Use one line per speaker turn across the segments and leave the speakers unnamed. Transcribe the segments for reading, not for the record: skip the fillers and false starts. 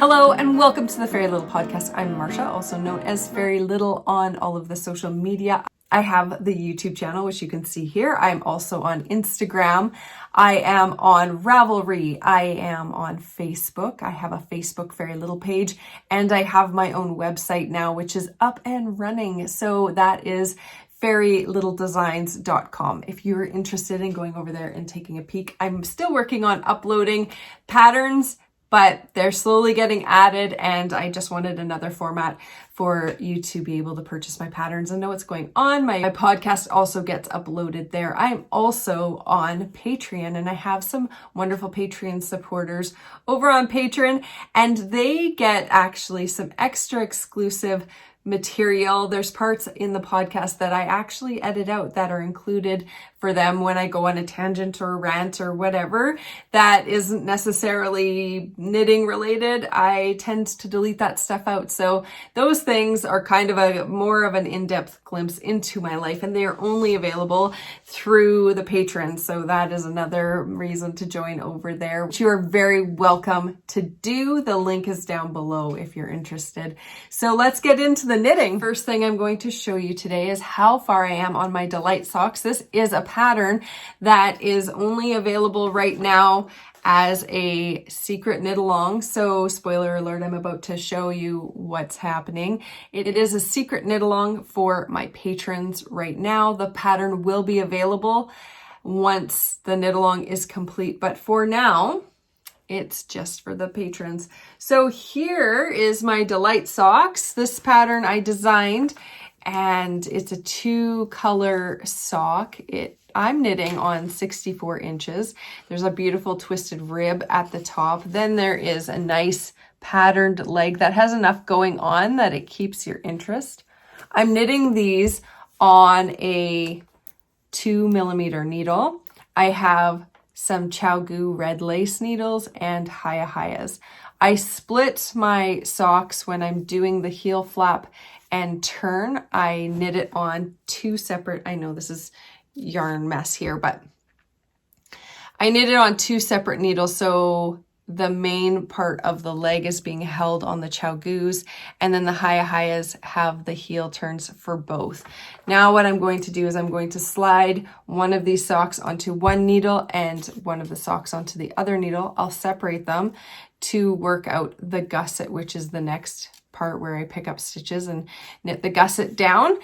Hello and welcome to the Fairy Little Podcast. I'm Marsha, also known as Fairy Little on all of the social media. I have the YouTube channel, which you can see here. I'm also on Instagram. I am on Ravelry. I am on Facebook. I have a Facebook Fairy Little page, and I have my own website now, which is up and running. So that is fairylittledesigns.com. If you're interested in going over there and taking a peek, I'm still working on uploading patterns, but they're slowly getting added, and I just wanted another format for you to be able to purchase my patterns and know what's going on. My podcast also gets uploaded there. I'm also on Patreon, and I have some wonderful Patreon supporters over on Patreon, and they get actually some extra exclusive material. There's parts in the podcast that I actually edit out that are included for them when I go on a tangent or rant or whatever that isn't necessarily knitting related. I tend to delete that stuff out. So those things are kind of a more of an in-depth glimpse into my life, and they are only available through the patrons. So that is another reason to join over there, which you are very welcome to do. The link is down below if you're interested. So let's get into the knitting. First thing I'm going to show you today is how far I am on my Delight socks. This is a pattern that is only available right now as a secret knit along. So spoiler alert, I'm about to show you what's happening. It is a secret knit along for my patrons right now. The pattern will be available once the knit along is complete, but for now, it's just for the patrons. So here is my Delight socks. This pattern I designed, and it's a 2-color sock. I'm knitting on 64 inches. There's a beautiful twisted rib at the top. Then there is a nice patterned leg that has enough going on that it keeps your interest. I'm knitting these on a 2mm needle. I have some Chow-Goo red lace needles and Hayas. I split my socks when I'm doing the heel flap and turn. I knit it on 2 separate, I know this is yarn mess here, but I knit it on 2 separate needles. So the main part of the leg is being held on the Chow-Goos, and then the Hayas have the heel turns for both. Now what I'm going to do is I'm going to slide one of these socks onto one needle and one of the socks onto the other needle. I'll separate them to work out the gusset, which is the next part where I pick up stitches and knit the gusset down.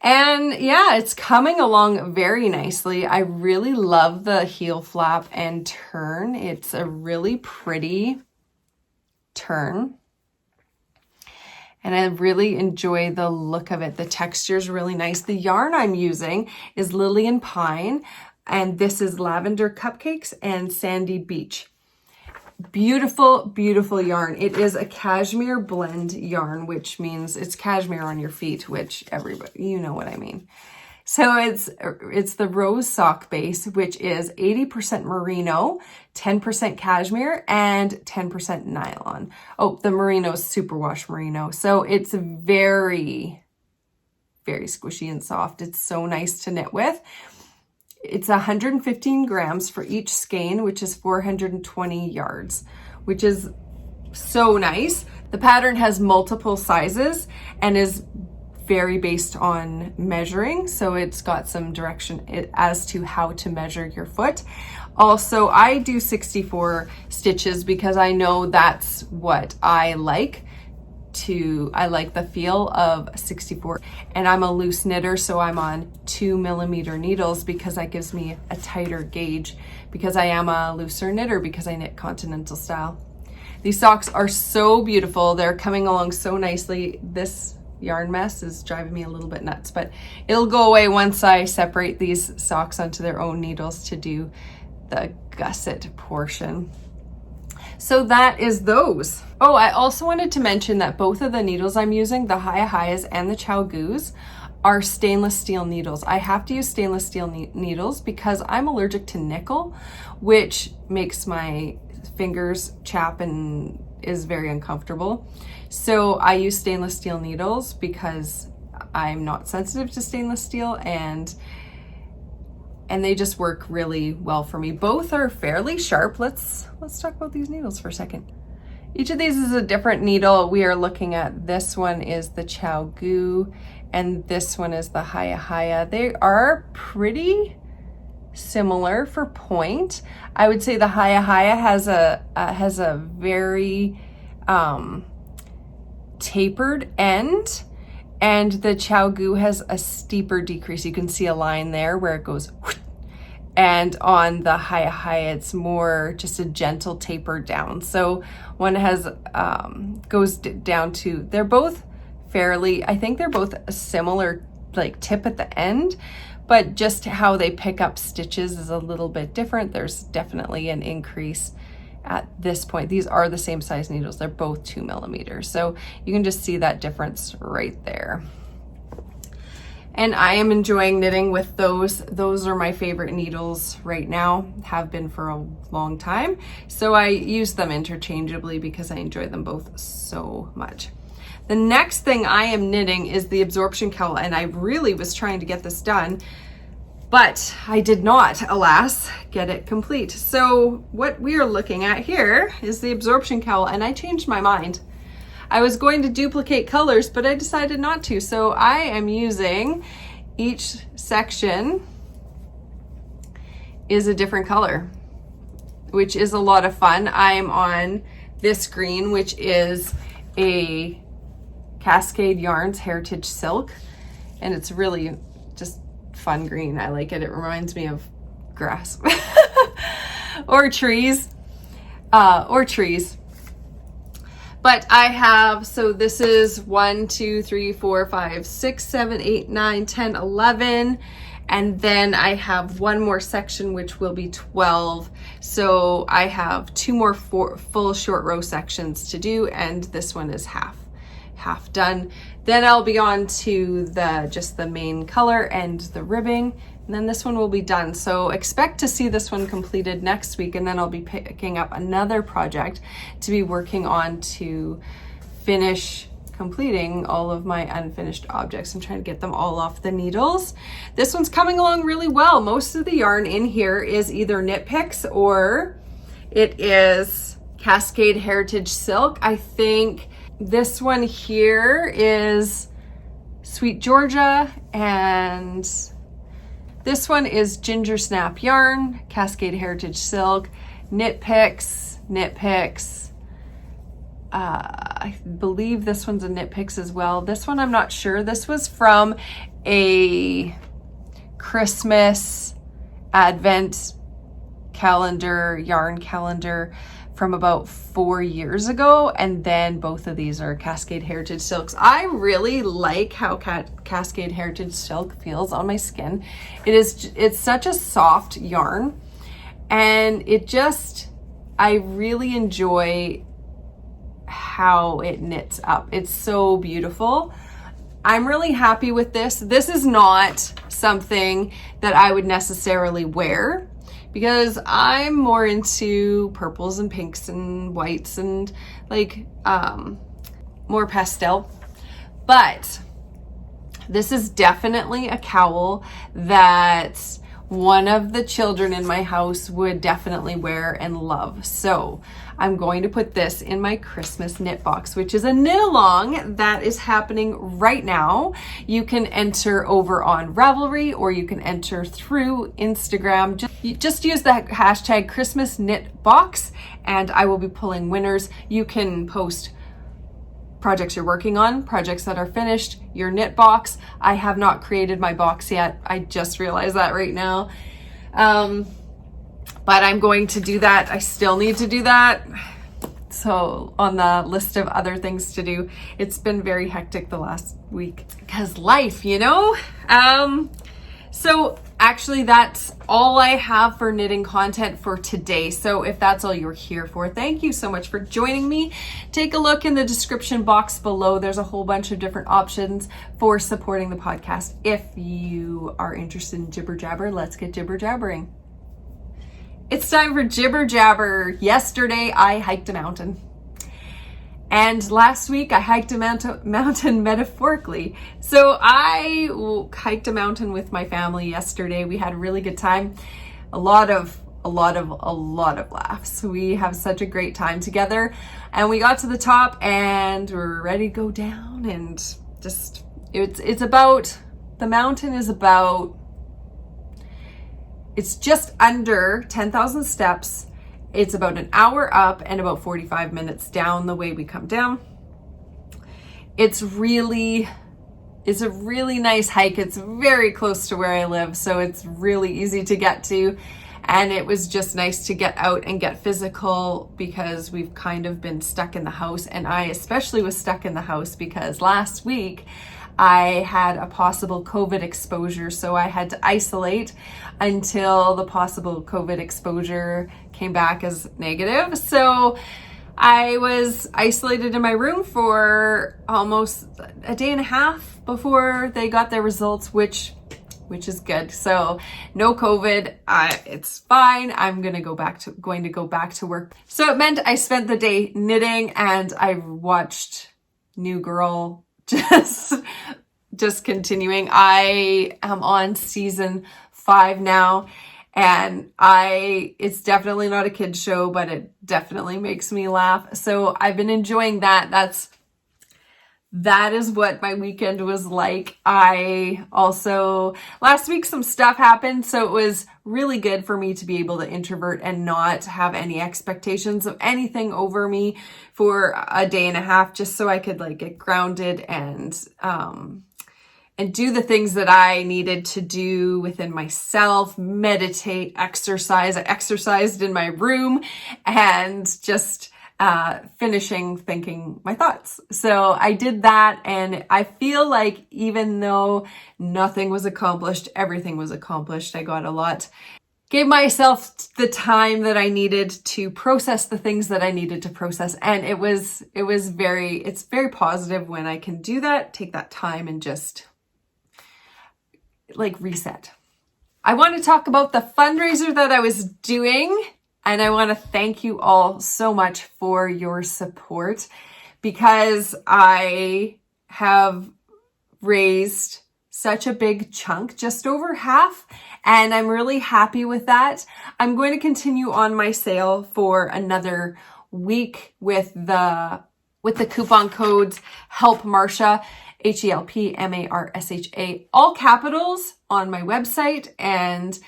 And yeah, it's coming along very nicely. I really love the heel flap and turn. It's a really pretty turn, and I really enjoy the look of it. The texture is really nice. The yarn I'm using is Lily and Pine, and this is Lavender Cupcakes and Sandy Beach. Beautiful, beautiful yarn. It is a cashmere blend yarn, which means it's cashmere on your feet, which everybody, you know what I mean. So it's the rose sock base, which is 80% merino, 10% cashmere, and 10% nylon. Oh, the merino is superwash merino. So it's very, very squishy and soft. It's so nice to knit with. It's 115 grams for each skein, which is 420 yards, which is so nice. The pattern has multiple sizes and is very based on measuring. So it's got some direction as to how to measure your foot. Also, I do 64 stitches because I know that's what I like. I like the feel of 64, and I'm a loose knitter, so I'm on 2mm needles because that gives me a tighter gauge, because I am a looser knitter because I knit continental style. These socks are so beautiful. They're coming along so nicely. This yarn mess is driving me a little bit nuts, but it'll go away once I separate these socks onto their own needles to do the gusset portion. So that is those. Oh, I also wanted to mention that both of the needles I'm using, the Hayas and the Chow-Goos, are stainless steel needles. I have to use stainless steel needles because I'm allergic to nickel, which makes my fingers chap and is very uncomfortable. So I use stainless steel needles because I'm not sensitive to stainless steel, and they just work really well for me. Both are fairly sharp. Let's talk about these needles for a second. Each of these is a different needle. We are looking at, this one is the Chow Gu, and this one is the Haya Haya. They are pretty similar for point. I would say the Haya Haya has a very tapered end, and the Chow Gu has a steeper decrease. You can see a line there where it goes, and on the Haya Haya, it's more just a gentle taper down. So one has goes down to, they're both fairly, I think they're both a similar like tip at the end, but just how they pick up stitches is a little bit different. There's definitely an increase at this point. These are the same size needles. They're both 2 millimeters. So you can just see that difference right there. And I am enjoying knitting with those. Those are my favorite needles right now, have been for a long time. So I use them interchangeably because I enjoy them both so much. The next thing I am knitting is the Absorption Cowl, and I really was trying to get this done, but I did not, alas, get it complete. So what we are looking at here is the Absorption Cowl, and I changed my mind. I was going to duplicate colors, but I decided not to. So I am using, each section is a different color, which is a lot of fun. I'm on this green, which is a Cascade Yarns Heritage Silk, and it's really just fun green. I like it. It reminds me of grass or trees. But I have, so this is 1, 2, 3, 4, 5, 6, 7, 8, 9, 10, 11. And then I have one more section, which will be 12. So I have 2 more full short row sections to do. And this one is half done. Then I'll be on to just the main color and the ribbing. And then this one will be done. So expect to see this one completed next week, and then I'll be picking up another project to be working on to finish completing all of my unfinished objects. I'm trying to get them all off the needles. This one's coming along really well. Most of the yarn in here is either knit picks or it is Cascade Heritage Silk. I think this one here is Sweet Georgia, and this one is Ginger Snap Yarn, Cascade Heritage Silk, Knit Picks. I believe this one's a Knit Picks as well. This one I'm not sure. This was from a Christmas Advent calendar, yarn calendar from about 4 years ago, and then both of these are Cascade Heritage Silks. I really like how Cascade Heritage Silk feels on my skin. It's such a soft yarn, and I really enjoy how it knits up. It's so beautiful. I'm really happy with this. This is not something that I would necessarily wear, because I'm more into purples and pinks and whites and like more pastel. But this is definitely a cowl that one of the children in my house would definitely wear and love. So I'm going to put this in my Christmas knit box, which is a knit along that is happening right now. You can enter over on Ravelry, or you can enter through Instagram. Just use the hashtag Christmas knit box, and I will be pulling winners. You can post projects you're working on, projects that are finished, your knit box. I have not created my box yet. I just realized that right now. But I'm going to do that. I still need to do that. So on the list of other things to do, it's been very hectic the last week because life, you know? So actually that's all I have for knitting content for today. So if that's all you're here for, thank you so much for joining me. Take a look in the description box below. There's a whole bunch of different options for supporting the podcast. If you are interested in jibber jabber, let's get jibber jabbering. It's time for jibber jabber. Yesterday I hiked a mountain. And last week I hiked a mountain metaphorically. So I hiked a mountain with my family yesterday. We had a really good time. A lot of a lot of laughs. We have such a great time together, and we got to the top and we're ready to go down, and just it's about, the mountain is about, it's just under 10,000 steps. It's about an hour up and about 45 minutes down the way we come down. It's a really nice hike. It's very close to where I live, so it's really easy to get to. And it was just nice to get out and get physical, because we've kind of been stuck in the house. And I especially was stuck in the house because last week I had a possible COVID exposure. So I had to isolate until the possible COVID exposure came back as negative. So I was isolated in my room for almost a day and a half before they got their results, which is good. So no COVID, it's fine. I'm going to go back to work. So it meant I spent the day knitting, and I watched New Girl, just continuing. I am on season 5 now, and it's definitely not a kid's show, but it definitely makes me laugh. So I've been enjoying that. That is what my weekend was like. I also, last week some stuff happened, so it was really good for me to be able to introvert and not have any expectations of anything over me for a day and a half, just so I could like get grounded and do the things that I needed to do within myself, meditate, exercise. I exercised in my room and just finishing thinking my thoughts. So I did that, and I feel like even though nothing was accomplished, everything was accomplished. I got a lot, gave myself the time that I needed to process the things that I needed to process. And it's very positive when I can do that, take that time and just like reset. I want to talk about the fundraiser that I was doing. And I want to thank you all so much for your support, because I have raised such a big chunk, just over half, and I'm really happy with that. I'm going to continue on my sale for another week with the coupon codes HELP Marsha, HELPMARSHA, all capitals on my website, and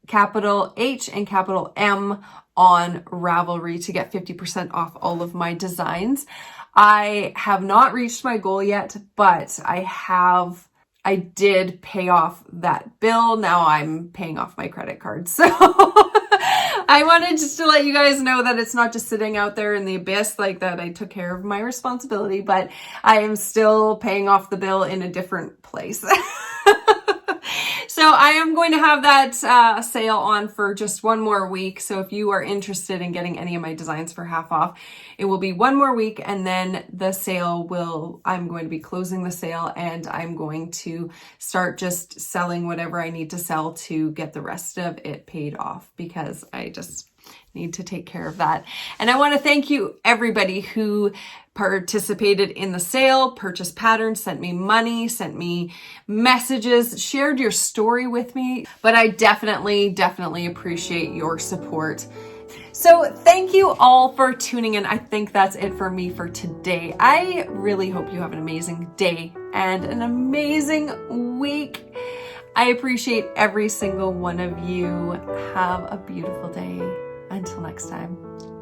capital H and capital M on Ravelry to get 50% off all of my designs. I have not reached my goal yet, but I did pay off that bill. Now I'm paying off my credit card. So I wanted just to let you guys know that it's not just sitting out there in the abyss, like that I took care of my responsibility, but I am still paying off the bill in a different place. So I am going to have that sale on for just one more week. So if you are interested in getting any of my designs for half off, it will be one more week, and then I'm going to be closing the sale, and I'm going to start just selling whatever I need to sell to get the rest of it paid off, because I just need to take care of that. And I want to thank you, everybody who participated in the sale, purchased patterns, sent me money, sent me messages, shared your story with me. But I definitely appreciate your support. So thank you all for tuning in. I think that's it for me for today. I really hope you have an amazing day and an amazing week. I appreciate every single one of you. Have a beautiful day. Until next time.